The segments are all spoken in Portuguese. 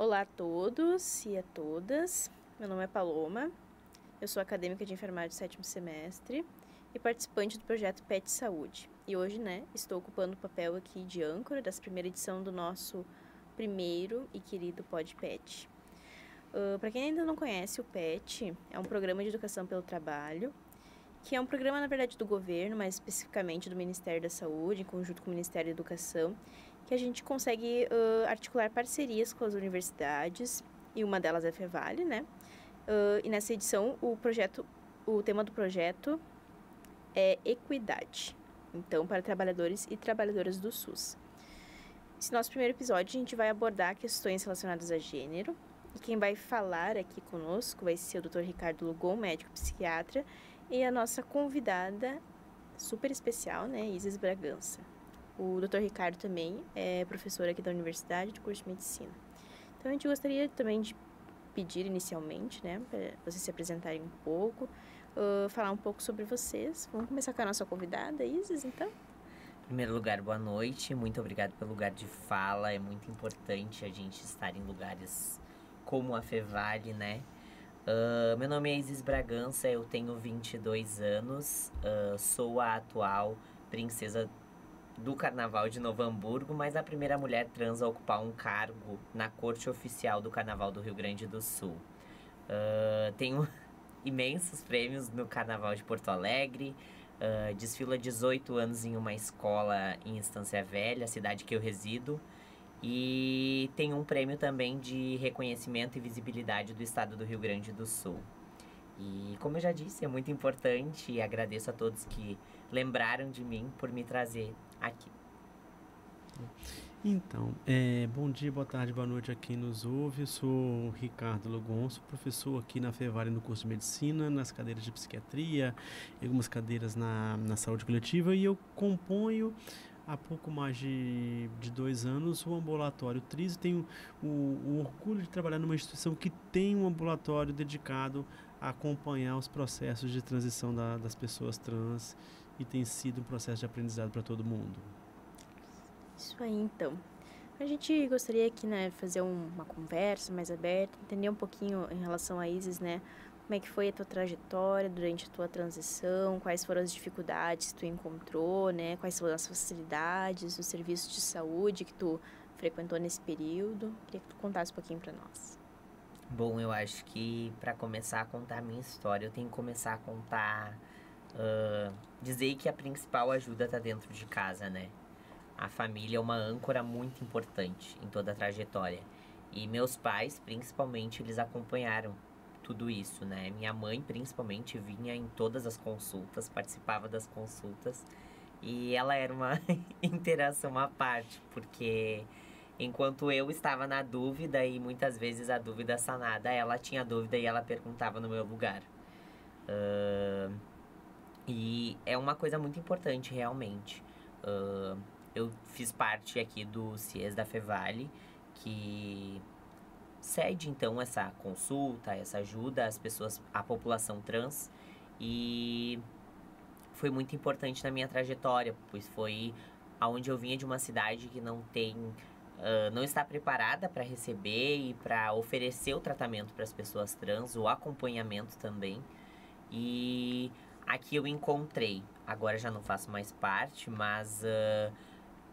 Olá a todos e a todas, meu nome é Paloma, eu sou acadêmica de enfermagem do 7º semestre e participante do projeto PET Saúde. E hoje, estou ocupando o papel aqui de âncora dessa primeira edição do nosso primeiro e querido Pod PET. Para quem ainda não conhece, o PET é um programa de educação pelo trabalho, que é um programa, na verdade, do governo, mais especificamente do Ministério da Saúde, em conjunto com o Ministério da Educação, que a gente consegue articular parcerias com as universidades, e uma delas é a Fevale, e nessa edição, o tema do projeto é equidade, então, para trabalhadores e trabalhadoras do SUS. Nesse nosso primeiro episódio, a gente vai abordar questões relacionadas a gênero, e quem vai falar aqui conosco vai ser o Dr. Ricardo Lugon, médico psiquiatra, e a nossa convidada super especial, Isis Bragança. O Dr. Ricardo também é professor aqui da universidade do curso de medicina. Então, a gente gostaria também de pedir inicialmente, para vocês se apresentarem um pouco, falar um pouco sobre vocês. Vamos começar com a nossa convidada, Isis, então? Em primeiro lugar, boa noite. Muito obrigado pelo lugar de fala. É muito importante a gente estar em lugares como a Fevale, meu nome é Isis Bragança, eu tenho 22 anos, sou a atual princesa do Carnaval de Novo Hamburgo, mas a primeira mulher trans a ocupar um cargo na corte oficial do Carnaval do Rio Grande do Sul. Tenho imensos prêmios no Carnaval de Porto Alegre, desfilo há 18 anos em uma escola em Estância Velha, cidade que eu resido, e tem um prêmio também de reconhecimento e visibilidade do estado do Rio Grande do Sul. E como eu já disse, é muito importante e agradeço a todos que lembraram de mim por me trazer aqui. Então, bom dia, boa tarde, boa noite a quem nos ouve. Eu sou o Ricardo Lugon, sou professor aqui na Fevale no curso de medicina, nas cadeiras de psiquiatria, em algumas cadeiras na saúde coletiva, e eu componho há pouco mais de 2 anos o ambulatório TRIS. Tenho o orgulho de trabalhar numa instituição que tem um ambulatório dedicado a acompanhar os processos de transição das pessoas trans, e tem sido um processo de aprendizado para todo mundo. Isso aí, então. A gente gostaria aqui, fazer uma conversa mais aberta, entender um pouquinho em relação a Isis, como é que foi a tua trajetória durante a tua transição, quais foram as dificuldades que tu encontrou, quais foram as facilidades, os serviços de saúde que tu frequentou nesse período. Queria que tu contasse um pouquinho para nós. Bom, eu acho que para começar a contar a minha história, eu tenho que começar a contar, dizer que a principal ajuda está dentro de casa, A família é uma âncora muito importante em toda a trajetória. E meus pais, principalmente, eles acompanharam tudo isso, Minha mãe, principalmente, vinha em todas as consultas, participava das consultas. E ela era uma interação à parte, porque enquanto eu estava na dúvida e muitas vezes a dúvida sanada, ela tinha dúvida e ela perguntava no meu lugar. E é uma coisa muito importante, realmente. Eu fiz parte aqui do CIES da Fevale, que cede então essa consulta, essa ajuda às pessoas, à população trans, e foi muito importante na minha trajetória, pois foi aonde eu vinha de uma cidade que não está preparada para receber e para oferecer o tratamento para as pessoas trans, o acompanhamento também, e aqui eu encontrei. Agora já não faço mais parte, mas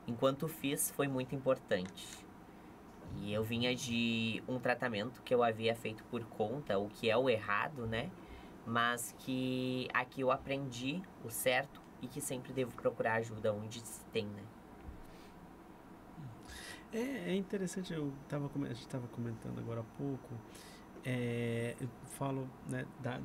enquanto fiz, foi muito importante. E eu vinha de um tratamento que eu havia feito por conta, o que é o errado, Mas que aqui eu aprendi o certo e que sempre devo procurar ajuda onde se tem, É interessante, a gente estava comentando agora há pouco, eu falo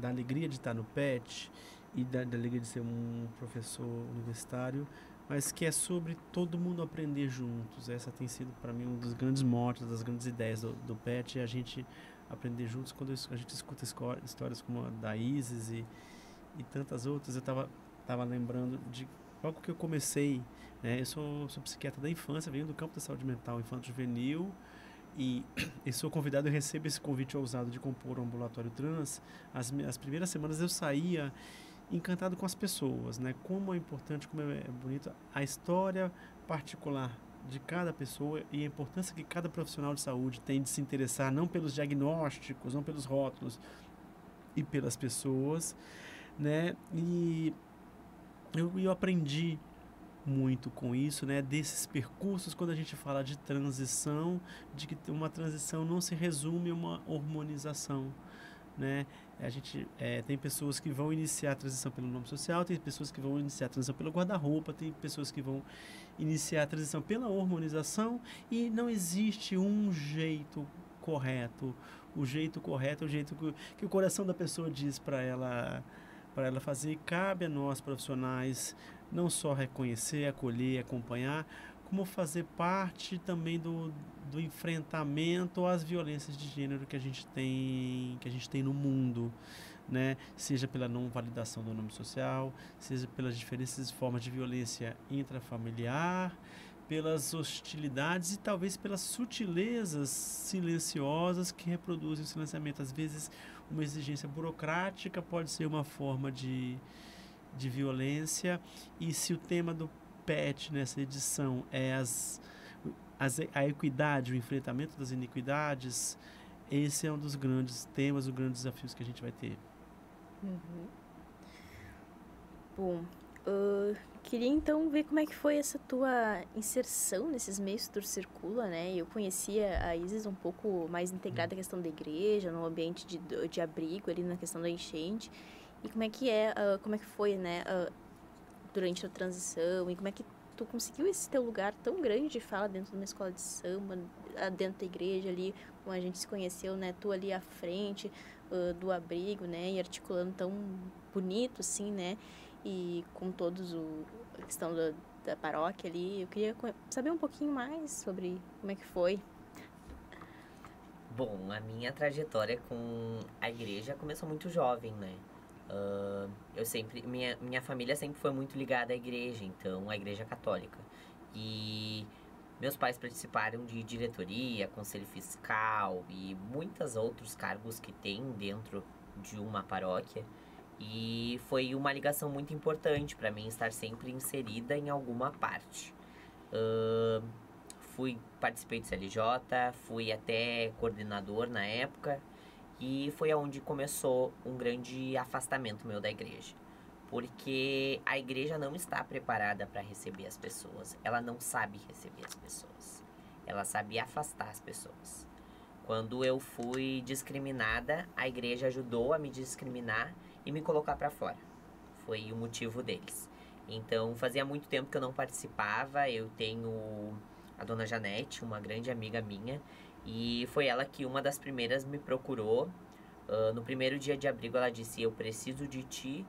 da alegria de estar no PET e da alegria de ser um professor universitário, mas que é sobre todo mundo aprender juntos. Essa tem sido para mim um dos grandes motes, das grandes ideias do PET, é a gente aprender juntos. Quando a gente escuta histórias como a da Isis e tantas outras, eu estava lembrando de logo que eu comecei, eu sou psiquiatra da infância, venho do campo da saúde mental infanto-juvenil, e sou convidado, eu recebo esse convite ousado de compor um ambulatório trans. As primeiras semanas eu saía encantado com as pessoas, como é importante, como é bonito a história particular de cada pessoa e a importância que cada profissional de saúde tem de se interessar não pelos diagnósticos, não pelos rótulos e pelas pessoas, né? E eu aprendi muito com isso, né? Desses percursos, quando a gente fala de transição, de que uma transição não se resume a uma hormonização, né? A gente tem pessoas que vão iniciar a transição pelo nome social, tem pessoas que vão iniciar a transição pelo guarda-roupa, tem pessoas que vão iniciar a transição pela hormonização e não existe um jeito correto. O jeito correto é o jeito que o coração da pessoa diz para ela fazer. Cabe a nós profissionais não só reconhecer, acolher, acompanhar, como fazer parte também do enfrentamento às violências de gênero que a gente tem no mundo, né? Seja pela não validação do nome social, seja pelas diferentes formas de violência intrafamiliar, pelas hostilidades e talvez pelas sutilezas silenciosas que reproduzem o silenciamento. Às vezes, uma exigência burocrática pode ser uma forma de violência, e se o tema do PET nessa edição é a equidade, o enfrentamento das iniquidades, esse é um dos grandes temas, os grandes desafios que a gente vai ter. Bom, queria então ver como é que foi essa tua inserção nesses meios que tu circula, né? Eu conhecia a Isis um pouco mais integrada à questão da igreja, no ambiente de abrigo ali na questão da enchente. E como é que foi, né, durante a transição, e como é que tu conseguiu esse teu lugar tão grande de fala dentro de uma escola de samba, dentro da igreja ali, como a gente se conheceu, né, tu ali à frente do abrigo, né, e articulando tão bonito, assim, né, e com todos a questão da paróquia ali. Eu queria saber um pouquinho mais sobre como é que foi. Bom, a minha trajetória com a igreja começou muito jovem, né? Minha família sempre foi muito ligada à igreja, então, à igreja católica. E meus pais participaram de diretoria, conselho fiscal e muitos outros cargos que tem dentro de uma paróquia. E foi uma ligação muito importante para mim estar sempre inserida em alguma parte. Participei do CLJ, fui até coordenador na época. E foi aonde começou um grande afastamento meu da igreja. Porque a igreja não está preparada para receber as pessoas. Ela não sabe receber as pessoas. Ela sabe afastar as pessoas. Quando eu fui discriminada, a igreja ajudou a me discriminar e me colocar para fora. Foi o motivo deles. Então, fazia muito tempo que eu não participava. Eu tenho a dona Janete, uma grande amiga minha, e foi ela que uma das primeiras me procurou. No primeiro dia de abrigo ela disse: eu preciso de ti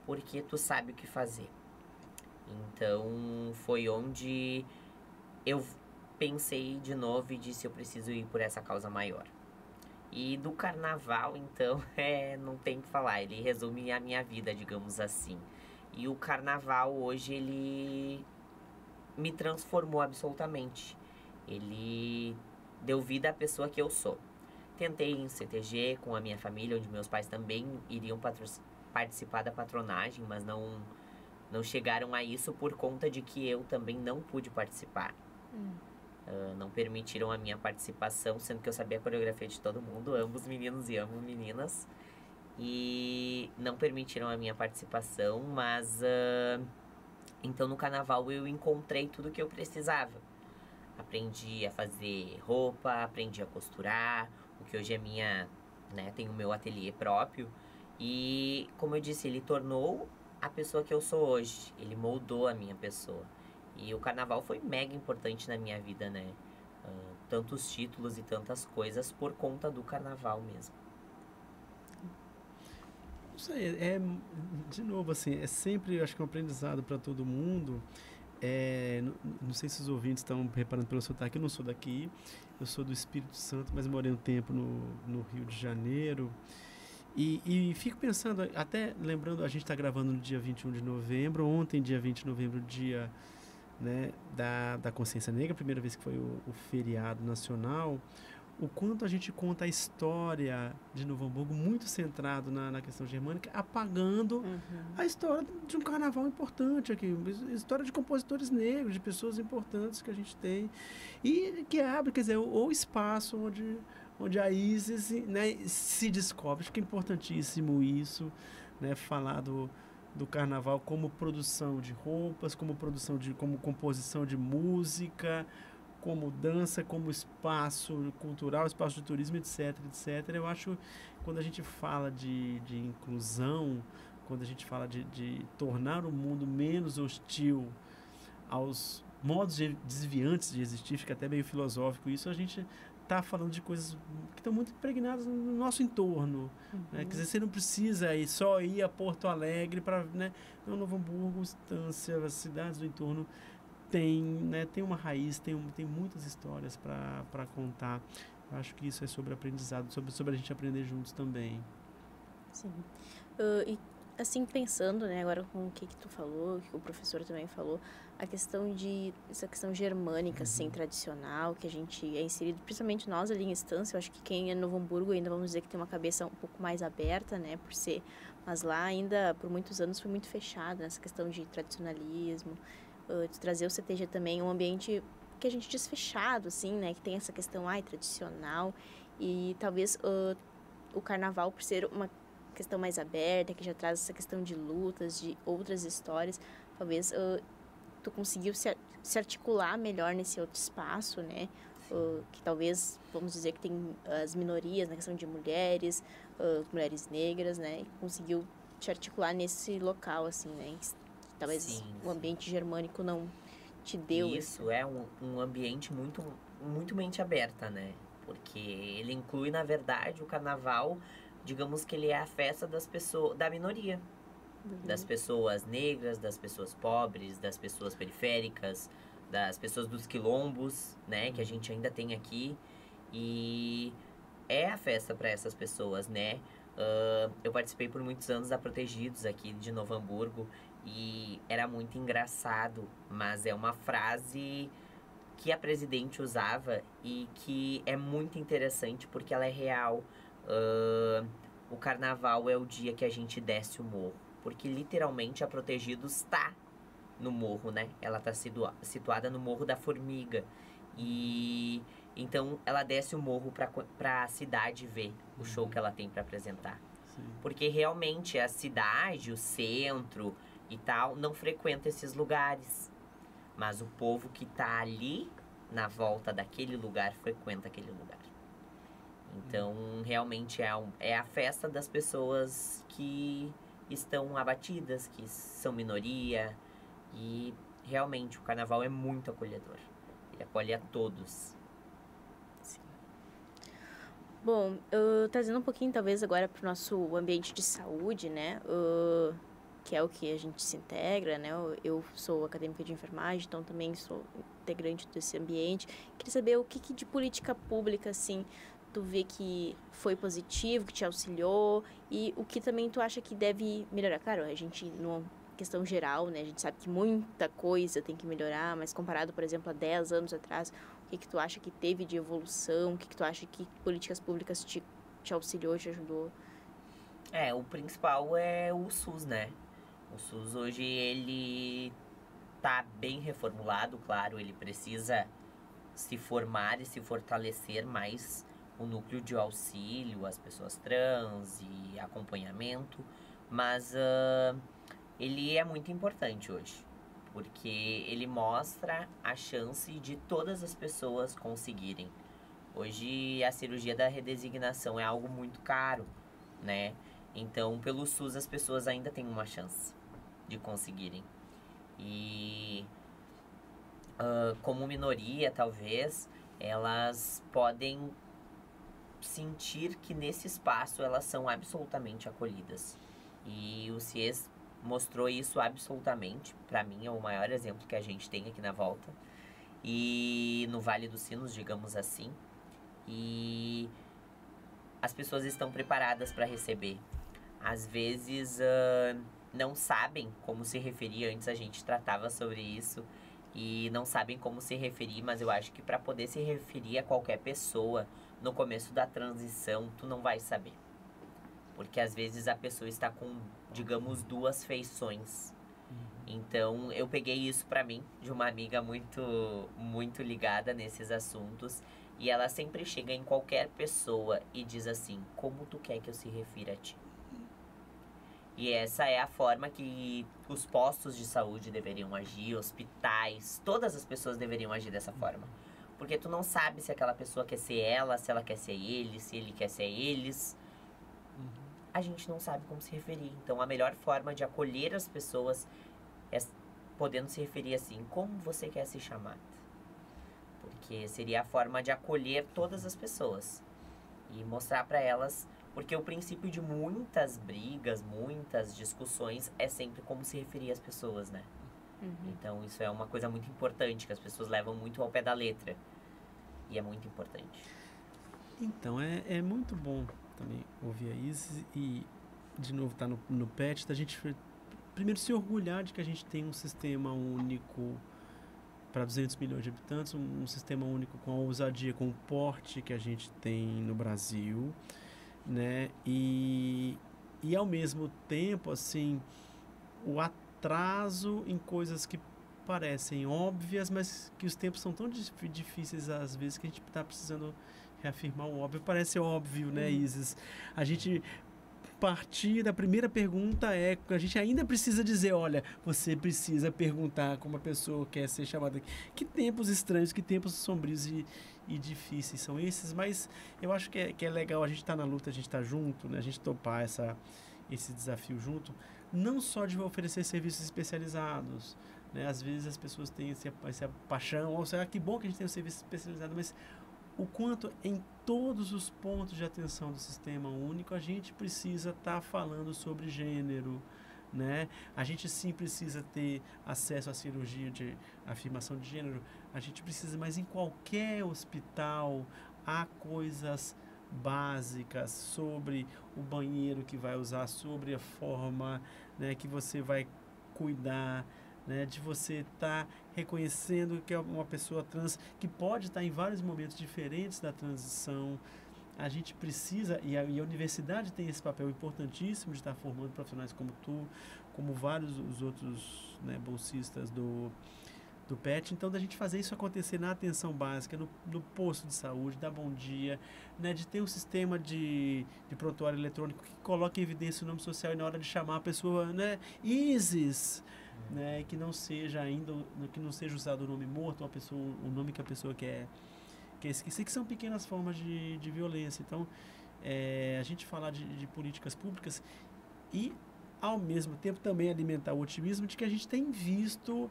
porque tu sabe o que fazer. Então foi onde eu pensei de novo e disse: eu preciso ir por essa causa maior. E do carnaval, então, não tem o que falar, ele resume a minha vida, digamos assim. E o carnaval hoje, ele me transformou absolutamente. Ele deu vida à pessoa que eu sou. Tentei em CTG com a minha família, onde meus pais também iriam participar da patronagem, mas não chegaram a isso por conta de que eu também não pude participar. Não permitiram a minha participação, sendo que eu sabia a coreografia de todo mundo, ambos meninos e ambos meninas. E não permitiram a minha participação, mas então no carnaval eu encontrei tudo que eu precisava. Aprendi a fazer roupa, aprendi a costurar, o que hoje é minha, né, tem o meu ateliê próprio. E, como eu disse, ele tornou a pessoa que eu sou hoje. Ele moldou a minha pessoa. E o carnaval foi mega importante na minha vida, né? Tantos títulos e tantas coisas por conta do carnaval mesmo. Isso aí, de novo, assim, é sempre, acho que um aprendizado para todo mundo. Não sei se os ouvintes estão reparando pelo sotaque, eu não sou daqui, eu sou do Espírito Santo, mas morei um tempo no Rio de Janeiro. E fico pensando, até lembrando, a gente está gravando no dia 21 de novembro, ontem, dia 20 de novembro, dia, né, da consciência negra, a primeira vez que foi o feriado nacional. o quanto a gente conta a história de Novo Hamburgo muito centrado na questão germânica, apagando a história de um carnaval importante aqui, história de compositores negros, de pessoas importantes que a gente tem, e que abre, quer dizer, o espaço onde a Isis, né, se descobre. Acho que é importantíssimo isso, né, falar do carnaval como produção de roupas, como composição de música, como dança, como espaço cultural, espaço de turismo, etc, etc. Eu acho que quando a gente fala de inclusão, quando a gente fala de tornar o mundo menos hostil aos modos desviantes de existir, fica até meio filosófico isso, a gente está falando de coisas que estão muito impregnadas no nosso entorno. Né? Quer dizer, você não precisa só ir a Porto Alegre para... Né? Novo Hamburgo, Estância, as cidades do entorno tem uma raiz, tem muitas histórias para contar. Eu acho que isso é sobre aprendizado, sobre a gente aprender juntos também. Sim. E assim, pensando, né, agora com o que tu falou, que o professor também falou, essa questão germânica, assim, tradicional, que a gente é inserido, principalmente nós ali em Estância, eu acho que quem é Novo Hamburgo ainda, vamos dizer que tem uma cabeça um pouco mais aberta, né, mas lá ainda, por muitos anos, foi muito fechado nessa questão de tradicionalismo, de trazer o CTG também, um ambiente que a gente diz fechado, assim, né, que tem essa questão, tradicional, e talvez o carnaval, por ser uma questão mais aberta, que já traz essa questão de lutas, de outras histórias, talvez tu conseguiu se articular melhor nesse outro espaço, né, que talvez, vamos dizer que tem as minorias na questão de mulheres, mulheres negras, né, e conseguiu te articular nesse local, assim, né, talvez o ambiente germânico não te deu. Isso é um ambiente muito, muito mente aberta, né? Porque ele inclui, na verdade, o carnaval, digamos que ele é a festa das pessoas, da minoria. Das pessoas negras, das pessoas pobres, das pessoas periféricas, das pessoas dos quilombos, né? Que a gente ainda tem aqui. E é a festa para essas pessoas, né? Eu participei por muitos anos da Protegidos aqui de Novo Hamburgo. E era muito engraçado, mas é uma frase que a presidente usava e que é muito interessante porque ela é real. O carnaval é o dia que a gente desce o morro, porque literalmente a Protegidos está no morro, né? Ela está situada no Morro da Formiga. E então ela desce o morro para a cidade ver o show que ela tem para apresentar. Sim. Porque realmente a cidade, o centro e tal, não frequenta esses lugares. Mas o povo que tá ali, na volta daquele lugar, frequenta aquele lugar. Então, realmente é a festa das pessoas que estão abatidas, que são minoria. E, realmente, o carnaval é muito acolhedor. Ele acolhe a todos. Sim. Bom, trazendo um pouquinho, talvez, agora para o nosso ambiente de saúde, né? Que é o que a gente se integra, né? Eu sou acadêmica de enfermagem, então também sou integrante desse ambiente. Queria saber o que de política pública, assim, tu vê que foi positivo, que te auxiliou, e o que também tu acha que deve melhorar. Claro, a gente, numa questão geral, né? A gente sabe que muita coisa tem que melhorar, mas comparado, por exemplo, a 10 anos atrás, o que tu acha que teve de evolução? O que tu acha que políticas públicas te auxiliou, te ajudou? O principal é o SUS, né? O SUS hoje, ele tá bem reformulado, claro, ele precisa se formar e se fortalecer mais o núcleo de auxílio às pessoas trans e acompanhamento, mas ele é muito importante hoje, porque ele mostra a chance de todas as pessoas conseguirem. Hoje a cirurgia da redesignação é algo muito caro, né? Então, pelo SUS as pessoas ainda têm uma chance de conseguirem. E como minoria, talvez, elas podem sentir que nesse espaço elas são absolutamente acolhidas. E o CIES mostrou isso absolutamente. Para mim, é o maior exemplo que a gente tem aqui na volta. E no Vale dos Sinos, digamos assim. E as pessoas estão preparadas para receber. Às vezes não sabem como se referir. Antes a gente tratava sobre isso e não sabem como se referir, mas eu acho que para poder se referir a qualquer pessoa no começo da transição, tu não vai saber. Porque às vezes a pessoa está com, digamos, duas feições. Então, eu peguei isso pra mim, de uma amiga muito ligada nesses assuntos. E ela sempre chega em qualquer pessoa e diz assim, como tu quer que eu se refira a ti? E essa é a forma que os postos de saúde deveriam agir, hospitais, todas as pessoas deveriam agir dessa forma. Porque tu não sabe se aquela pessoa quer ser ela, se ela quer ser ele, se ele quer ser eles. A gente não sabe como se referir. Então, a melhor forma de acolher as pessoas é podendo se referir assim, como você quer se chamar. Porque seria a forma de acolher todas as pessoas e mostrar para elas, porque o princípio de muitas brigas, muitas discussões é sempre como se referir às pessoas, né? Então isso é uma coisa muito importante, que as pessoas levam muito ao pé da letra. E é muito importante. Então, é muito bom também ouvir a Isis e, de novo, estar no PET, da gente primeiro se orgulhar de que a gente tem um sistema único para 200 milhões de habitantes, um sistema único com a ousadia, com o porte que a gente tem no Brasil, né? E ao mesmo tempo, assim, o atraso em coisas que parecem óbvias, mas que os tempos são tão difíceis às vezes que a gente está precisando reafirmar o óbvio. Parece óbvio, né, Isis? A gente partir da primeira pergunta a gente ainda precisa dizer, olha, você precisa perguntar como a pessoa quer ser chamada. Que tempos estranhos, que tempos sombrios e difíceis são esses, mas eu acho que é legal a gente estar na luta, a gente estar junto, né? A gente topar esse desafio junto, não só de oferecer serviços especializados, né? Às vezes as pessoas têm essa paixão, ou seja, que bom que a gente tem um serviço especializado, mas o quanto em todos os pontos de atenção do sistema único a gente precisa estar falando sobre gênero, né? A gente sim precisa ter acesso à cirurgia de afirmação de gênero, a gente precisa, mas em qualquer hospital há coisas básicas sobre o banheiro que vai usar, sobre a forma, né, que você vai cuidar, né, de você estar reconhecendo que é uma pessoa trans, que pode estar em vários momentos diferentes da transição. A gente precisa, e a universidade tem esse papel importantíssimo de estar formando profissionais como tu, como vários os outros, né, bolsistas do PET. Então, da gente fazer isso acontecer na atenção básica, no posto de saúde, dar bom dia, né, de ter um sistema de prontuário eletrônico que coloque em evidência o nome social e na hora de chamar a pessoa, né, Isis, né, que não seja usado o nome morto, o nome que a pessoa quer esquecer, que são pequenas formas de violência. Então, a gente falar de políticas públicas e, ao mesmo tempo, também alimentar o otimismo de que a gente tem visto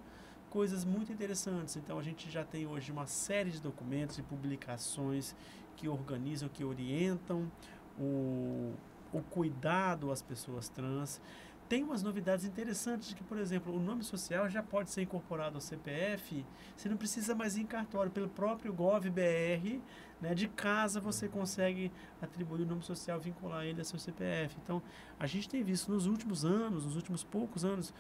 coisas muito interessantes. Então, a gente já tem hoje uma série de documentos e publicações que organizam, que orientam o cuidado às pessoas trans. Tem umas novidades interessantes de que, por exemplo, o nome social já pode ser incorporado ao CPF, você não precisa mais ir em cartório, pelo próprio Gov.br, né, de casa você consegue atribuir o nome social, vincular ele a seu CPF. Então, a gente tem visto nos últimos poucos anos,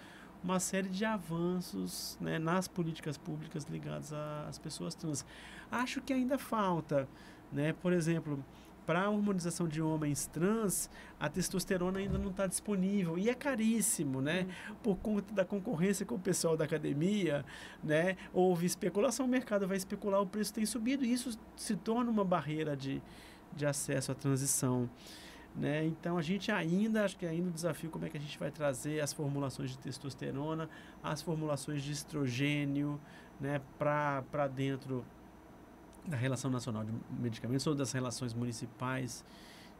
uma série de avanços, né, nas políticas públicas ligadas às pessoas trans. Acho que ainda falta, né, por exemplo, para a hormonização de homens trans, a testosterona ainda não está disponível e é caríssimo, né? Por conta da concorrência com o pessoal da academia, né? Houve especulação, o mercado vai especular, o preço tem subido e isso se torna uma barreira de acesso à transição, né? Então, acho que ainda o desafio como é que a gente vai trazer as formulações de testosterona, as formulações de estrogênio, né, para dentro da Relação Nacional de Medicamentos ou das relações municipais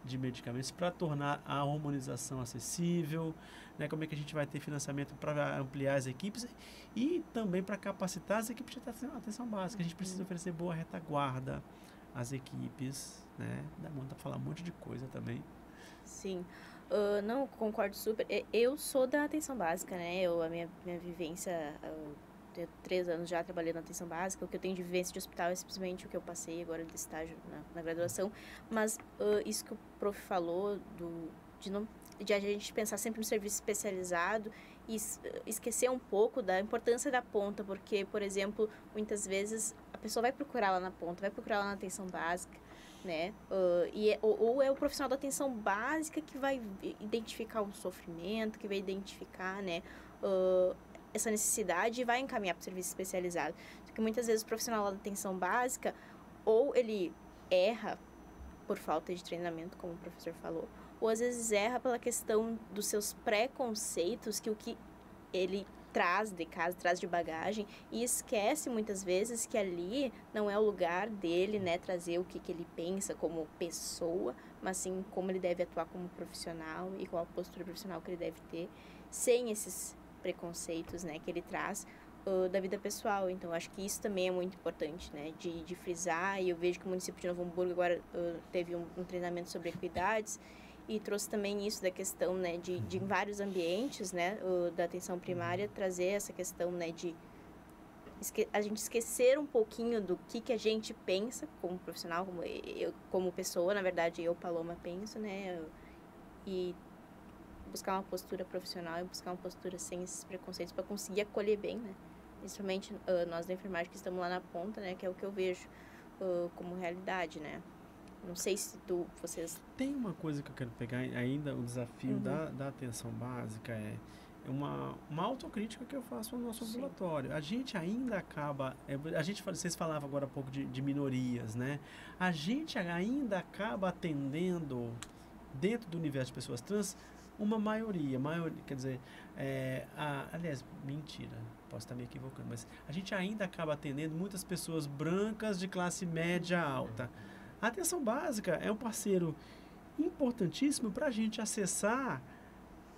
de medicamentos, para tornar a hormonização acessível, né? Como é que a gente vai ter financiamento para ampliar as equipes e também para capacitar as equipes de atenção básica. A gente precisa oferecer boa retaguarda às equipes, né? Dá para falar um monte de coisa também. Sim, não, concordo super. Eu sou da atenção básica, né? A minha vivência, eu tenho 3 anos já trabalhando na atenção básica. O que eu tenho de vivência de hospital é simplesmente o que eu passei agora de estágio na graduação. Mas isso que o prof falou, de a gente pensar sempre no serviço especializado e esquecer um pouco da importância da ponta, porque, por exemplo, muitas vezes a pessoa vai procurar lá na ponta, vai procurar lá na atenção básica, né? Ou é o profissional da atenção básica que vai identificar o sofrimento, que vai identificar, né, essa necessidade e vai encaminhar para o serviço especializado. Porque muitas vezes o profissional da atenção básica, ou ele erra por falta de treinamento, como o professor falou, ou às vezes erra pela questão dos seus preconceitos, que o que ele traz de casa, traz de bagagem, e esquece muitas vezes que ali não é o lugar dele, né, trazer o que ele pensa como pessoa, mas sim como ele deve atuar como profissional e qual a postura profissional que ele deve ter, sem esses preconceitos, né, que ele traz da vida pessoal. Então, acho que isso também é muito importante, né, de frisar, e eu vejo que o município de Novo Hamburgo agora teve um treinamento sobre equidades, e trouxe também isso da questão, né, de em vários ambientes, né, da atenção primária, trazer essa questão, né, de a gente esquecer um pouquinho do que a gente pensa como profissional, como eu, como pessoa, na verdade, eu, Paloma, penso, né, e buscar uma postura profissional e buscar uma postura sem esses preconceitos para conseguir acolher bem, né, principalmente nós da enfermagem que estamos lá na ponta, né, que é o que eu vejo como realidade, né. Não sei se vocês... Tem uma coisa que eu quero pegar ainda, o desafio da atenção básica é uma autocrítica que eu faço no nosso ambulatório. A gente ainda acaba... vocês falavam agora há pouco de minorias, né? A gente ainda acaba atendendo, dentro do universo de pessoas trans, uma maioria, quer dizer, aliás, mentira, posso estar me equivocando, mas a gente ainda acaba atendendo muitas pessoas brancas de classe média alta. A atenção básica é um parceiro importantíssimo para a gente acessar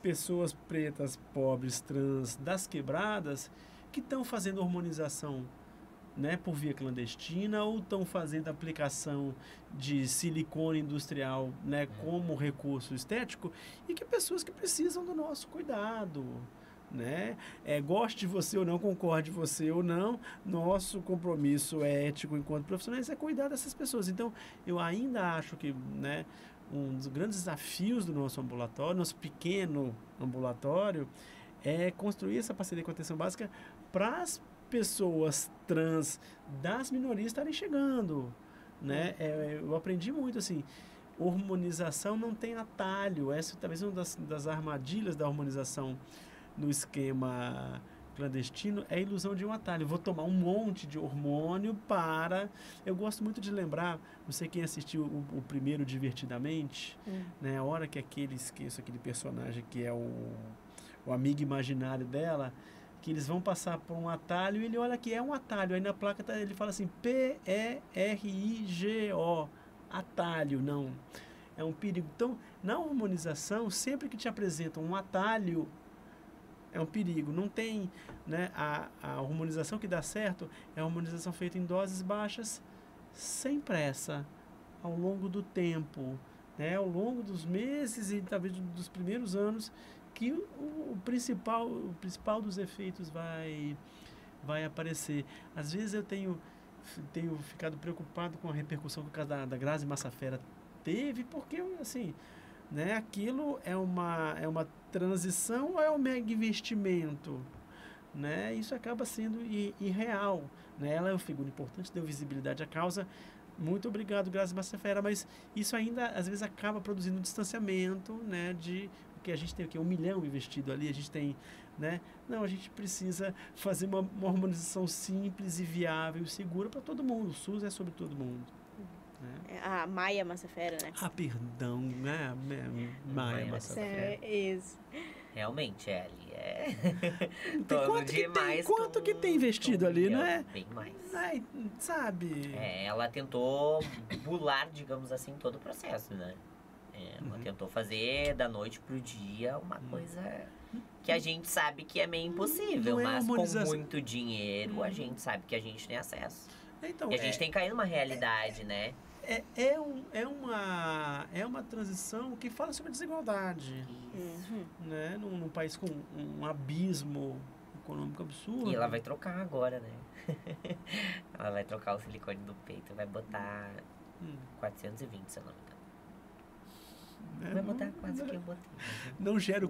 pessoas pretas, pobres, trans, das quebradas, que estão fazendo hormonização, né, por via clandestina, ou estão fazendo aplicação de silicone industrial, né, como recurso estético, e que pessoas que precisam do nosso cuidado, né? Goste você ou não, concorde você ou não, nosso compromisso ético enquanto profissionais é cuidar dessas pessoas. Então, eu ainda acho que, né, um dos grandes desafios do nosso ambulatório, nosso pequeno ambulatório, é construir essa parceria com a atenção básica para as pessoas trans das minorias estarem chegando, né? Eu aprendi muito, assim, hormonização não tem atalho. Essa talvez uma das armadilhas da hormonização no esquema clandestino é a ilusão de um atalho. Vou tomar um monte de hormônio para... Eu gosto muito de lembrar, não sei quem assistiu o primeiro Divertidamente, né? A hora que esqueço aquele personagem que é o amigo imaginário dela, que eles vão passar por um atalho e ele olha que é um atalho. Aí na placa ele fala assim, PERIGO, atalho, não. É um perigo. Então, na hormonização, sempre que te apresentam um atalho, é um perigo. Não tem, né, a hormonização que dá certo é a hormonização feita em doses baixas, sem pressa, ao longo do tempo, né, ao longo dos meses e talvez dos primeiros anos, que o principal dos efeitos vai aparecer. Às vezes eu tenho ficado preocupado com a repercussão que o caso da Grazi Massafera teve, porque, assim, né, aquilo é uma transição ou é um mega investimento, né? Isso acaba sendo irreal, né? Ela é uma figura importante, deu visibilidade à causa. Muito obrigado, Grazi Massafera, mas isso ainda às vezes acaba produzindo um distanciamento, né, de que a gente tem o quê? 1 milhão investido ali, a gente tem, né? Não, a gente precisa fazer uma harmonização simples e viável e segura para todo mundo. O SUS é sobre todo mundo. Né? A Maia Massafera, né? Ah, perdão, né? Maia Massafera. Isso. Realmente, ali quanto que tem investido ali, né? Bem mais. Ai, sabe? Ela tentou bular, digamos assim, todo o processo, né? Ela tentou fazer da noite pro dia uma coisa que a gente sabe que é meio impossível, mas com muito dinheiro a gente sabe que a gente tem acesso. Então, e a gente tem que cair numa realidade, né? É uma transição que fala sobre desigualdade, né? Num país com um abismo econômico absurdo. E ela vai trocar agora, né? Ela vai trocar o silicone do peito, vai botar 420, se eu não me engano. Vai botar quase que eu botei. Não gero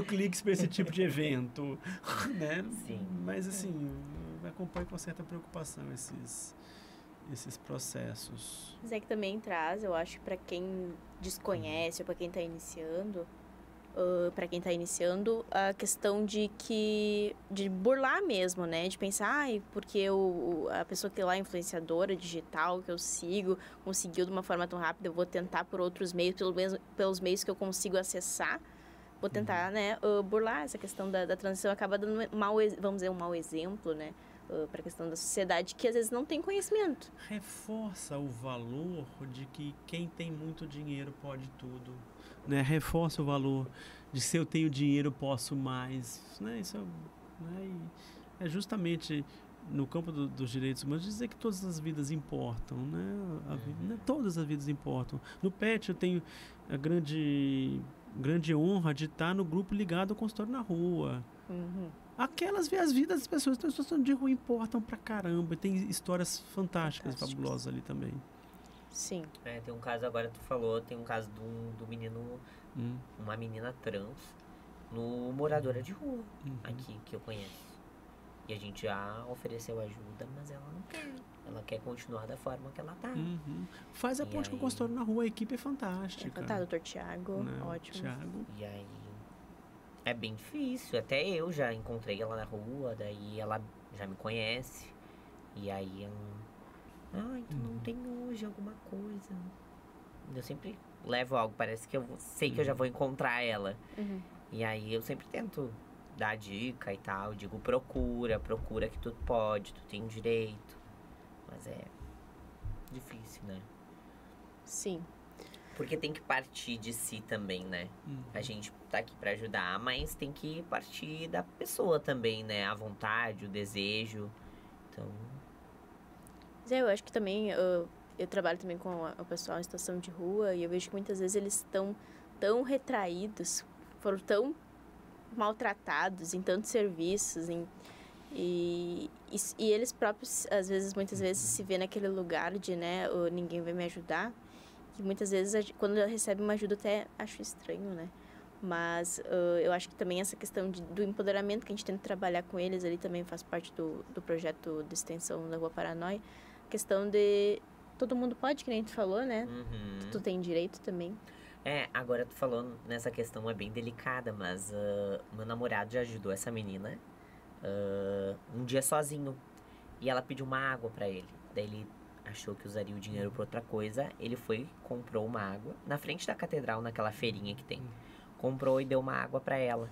cliques, para esse tipo de evento, né? Sim. Mas assim, acompanho com certa preocupação esses processos. Mas é que também traz, eu acho, para quem desconhece ou para quem está iniciando, a questão de burlar mesmo, né? De pensar, ai, porque a pessoa que é lá, influenciadora digital, que eu sigo, conseguiu de uma forma tão rápida, eu vou tentar por outros meios, pelos meios que eu consigo acessar, vou tentar, né, burlar essa questão da transição, acaba dando vamos dizer, um mau exemplo, né? Para a questão da sociedade, que às vezes não tem conhecimento. Reforça o valor de que quem tem muito dinheiro pode tudo, né? Reforça o valor de se eu tenho dinheiro, posso mais, né? Isso é justamente no campo dos direitos humanos dizer que todas as vidas importam, né? Todas as vidas importam. No PET eu tenho a grande honra de estar no grupo ligado ao consultório na rua. As vidas das pessoas que estão de rua importam pra caramba. E tem histórias fantásticas, fabulosas ali também. Sim. Tem um caso, agora tu falou, tem um caso do menino, uma menina trans, no moradora de rua, aqui, que eu conheço. E a gente já ofereceu ajuda, mas ela não quer. Ela quer continuar da forma que ela tá. Faz a ponte com o consultório na rua, a equipe é fantástica. É fantástico, doutor Tiago, ótimo. Thiago. E aí, é bem difícil. Até eu já encontrei ela na rua, daí ela já me conhece. E aí ela... Ai, tu não tem hoje alguma coisa? Eu sempre levo algo, parece que eu sei que eu já vou encontrar ela. E aí eu sempre tento dar dica e tal. Digo, procura que tu pode, tu tem direito. Mas é difícil, né? Sim. Porque tem que partir de si também, né? A gente tá aqui pra ajudar, mas tem que partir da pessoa também, né? A vontade, o desejo. Então... Mas eu acho que também, eu trabalho também com o pessoal em situação de rua e eu vejo que muitas vezes eles estão tão retraídos, foram tão maltratados em tantos serviços, e eles próprios, muitas vezes, se vê naquele lugar de, né, ninguém vai me ajudar. Que muitas vezes, quando recebe uma ajuda, até acho estranho, né? Mas eu acho que também essa questão do empoderamento que a gente tenta trabalhar com eles ali também faz parte do projeto de extensão da Rua Paranói. A questão de todo mundo pode, que nem tu falou, né? Tu tem direito também. Agora tu falou nessa questão, é bem delicada, mas meu namorado já ajudou essa menina um dia sozinho. E ela pediu uma água pra ele. Daí ele achou que usaria o dinheiro pra outra coisa. Ele foi, comprou uma água na frente da catedral, naquela feirinha que tem. Comprou e deu uma água pra ela.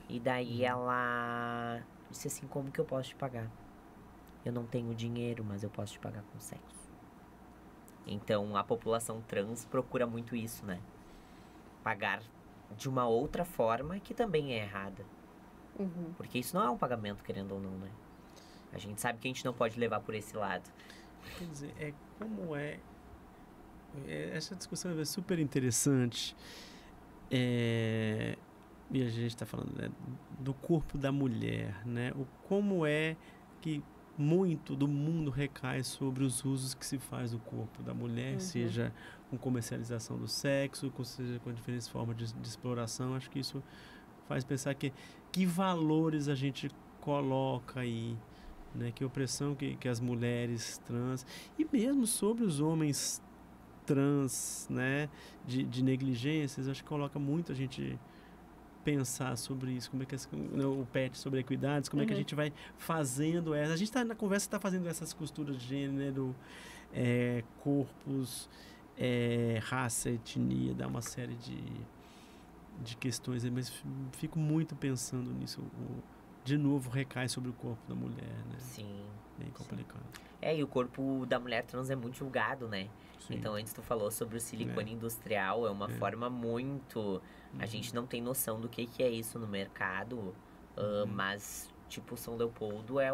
E daí ela disse assim, como que eu posso te pagar? Eu não tenho dinheiro, mas eu posso te pagar com sexo. Então a população trans procura muito isso, né? Pagar de uma outra forma que também é errada. Porque isso não é um pagamento, querendo ou não, né? A gente sabe que a gente não pode levar por esse lado. Quer dizer, essa discussão é super interessante. E a gente está falando, né, do corpo da mulher, né? Como é que muito do mundo recai sobre os usos que se faz do corpo da mulher, seja com comercialização do sexo, seja com diferentes formas de exploração. Acho que isso faz pensar que valores a gente coloca aí, né? Que opressão que as mulheres trans, e mesmo sobre os homens trans, né? De negligências, acho que coloca muito a gente pensar sobre isso, como é que o PET sobre equidades, como é que a gente vai fazendo a gente está na conversa, está fazendo essas costuras de gênero, corpos, raça, etnia, dá uma série de questões, mas fico muito pensando nisso. De novo recai sobre o corpo da mulher, né? Sim. Bem complicado. E o corpo da mulher trans é muito julgado, né? Sim. Então, antes tu falou sobre o silicone industrial, é uma forma muito... A gente não tem noção do que é isso no mercado, mas, tipo, São Leopoldo é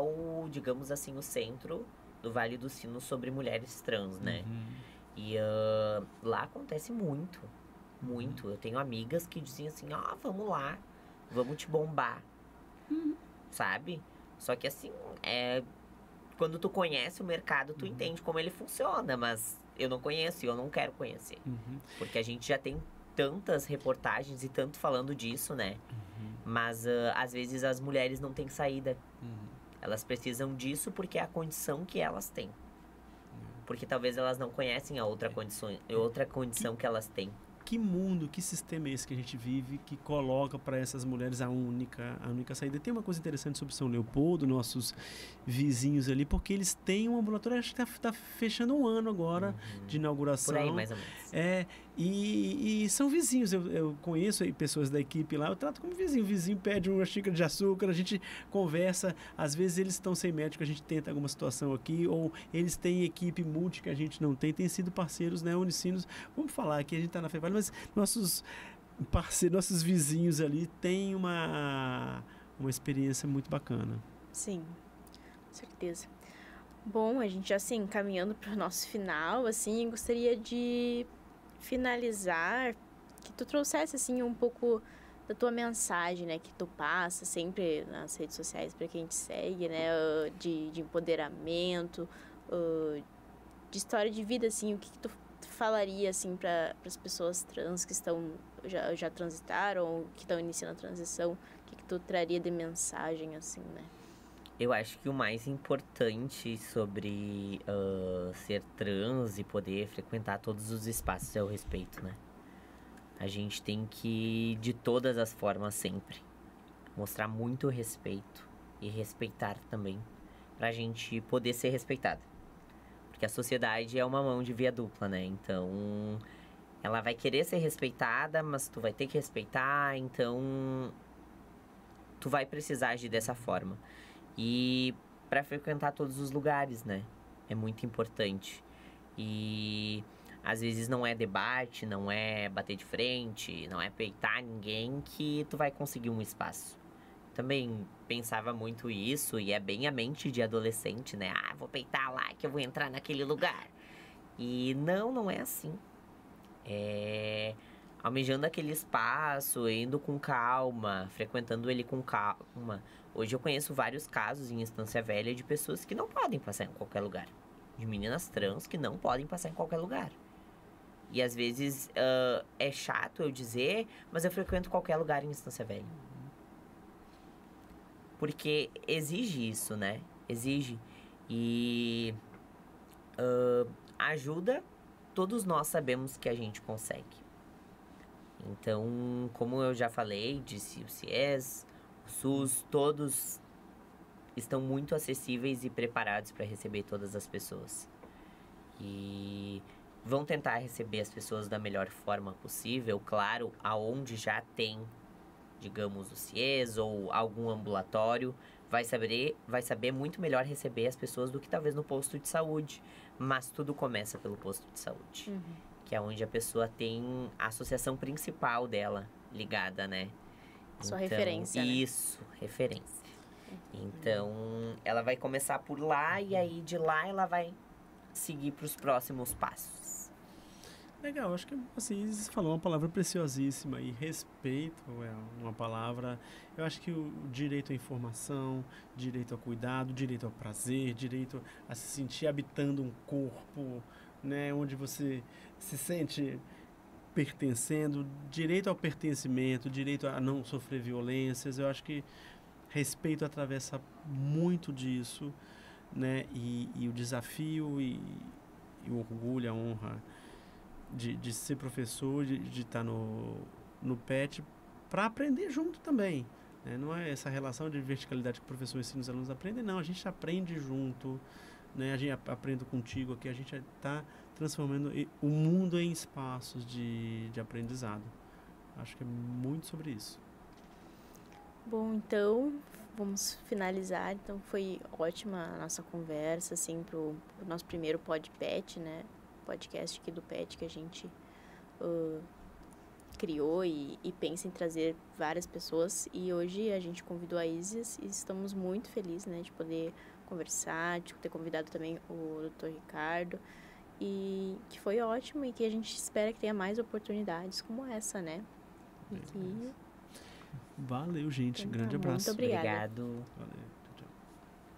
digamos assim, o centro do Vale dos Sinos sobre mulheres trans, né? E lá acontece muito, muito. Eu tenho amigas que dizem assim, vamos lá, vamos te bombar, sabe? Só que assim, quando tu conhece o mercado, tu entende como ele funciona, mas eu não conheço e eu não quero conhecer. Porque a gente já tem tantas reportagens e tanto falando disso, né? Mas às vezes as mulheres não têm saída. Elas precisam disso porque é a condição que elas têm. porque talvez elas não conhecem a outra condição que elas têm. Que mundo, que sistema é esse que a gente vive que coloca para essas mulheres a única saída? Tem uma coisa interessante sobre São Leopoldo, nossos vizinhos ali, porque eles têm um ambulatório, acho que tá fechando um ano agora de inauguração. Por aí, mais ou menos. E são vizinhos, eu conheço aí pessoas da equipe lá, eu trato como vizinho. O vizinho pede uma xícara de açúcar, a gente conversa, às vezes eles estão sem médico, a gente tenta alguma situação aqui, ou eles têm equipe multi que a gente não tem sido parceiros, né, Unicinos. Vamos falar aqui, a gente está na Fevale, mas nossos parceiros, nossos vizinhos ali têm uma experiência muito bacana. Sim, com certeza. Bom, a gente já assim, caminhando para o nosso final, assim, gostaria de finalizar, que tu trouxesse assim um pouco da tua mensagem, né, que tu passa sempre nas redes sociais para quem te segue, né, de empoderamento, de história de vida, assim, o que tu falaria assim para as pessoas trans que estão já transitaram ou que estão iniciando a transição, o que tu traria de mensagem assim, né? Eu acho que o mais importante sobre ser trans e poder frequentar todos os espaços é o respeito, né? A gente tem que, de todas as formas, sempre mostrar muito respeito e respeitar também, pra gente poder ser respeitado. Porque a sociedade é uma mão de via dupla, né? Então, ela vai querer ser respeitada, mas tu vai ter que respeitar, então tu vai precisar agir dessa forma. E para frequentar todos os lugares, né? É muito importante. E às vezes não é debate, não é bater de frente, não é peitar ninguém que tu vai conseguir um espaço. Também pensava muito isso, e é bem a mente de adolescente, né? Ah, vou peitar lá que eu vou entrar naquele lugar. E não é assim. É almejando aquele espaço, indo com calma, frequentando ele com calma. Hoje eu conheço vários casos em Estância Velha de pessoas que não podem passar em qualquer lugar. De meninas trans que não podem passar em qualquer lugar. E às vezes é chato eu dizer, mas eu frequento qualquer lugar em Estância Velha. Porque exige isso, né? Exige. E ajuda, todos nós sabemos que a gente consegue. Então, como eu já falei, disse o CIES, o SUS, todos estão muito acessíveis e preparados para receber todas as pessoas. E vão tentar receber as pessoas da melhor forma possível, claro, aonde já tem, digamos, o CIES ou algum ambulatório, vai saber muito melhor receber as pessoas do que talvez no posto de saúde. Mas tudo começa pelo posto de saúde. Uhum. Que é onde a pessoa tem a associação principal dela ligada, né? Sua referência, isso, né? Referência. Então, ela vai começar por lá e aí de lá ela vai seguir para os próximos passos. Legal, acho que assim, você falou uma palavra preciosíssima e respeito é uma palavra. Eu acho que o direito à informação, direito ao cuidado, direito ao prazer, direito a se sentir habitando um corpo, né, onde você se sente pertencendo, direito ao pertencimento, direito a não sofrer violências. Eu acho que respeito atravessa muito disso, né, e o desafio e o orgulho, a honra de ser professor, de estar no PET para aprender junto também, né? Não é essa relação de verticalidade que o professor ensina os alunos a aprender, não, a gente aprende junto, né? A gente aprende contigo aqui, a gente está transformando o mundo em espaços de aprendizado. Acho que é muito sobre isso. Bom, então vamos finalizar. Então foi ótima a nossa conversa, assim, pro nosso primeiro PodPet, né? Podcast aqui do PET que a gente criou e pensa em trazer várias pessoas. E hoje a gente convidou a Isis e estamos muito felizes, né, de poder conversar, de ter convidado também o Dr. Ricardo. E que foi ótimo e que a gente espera que tenha mais oportunidades como essa, né? E que... Valeu, gente. Então, Grande abraço. Muito obrigada. Obrigado. Valeu.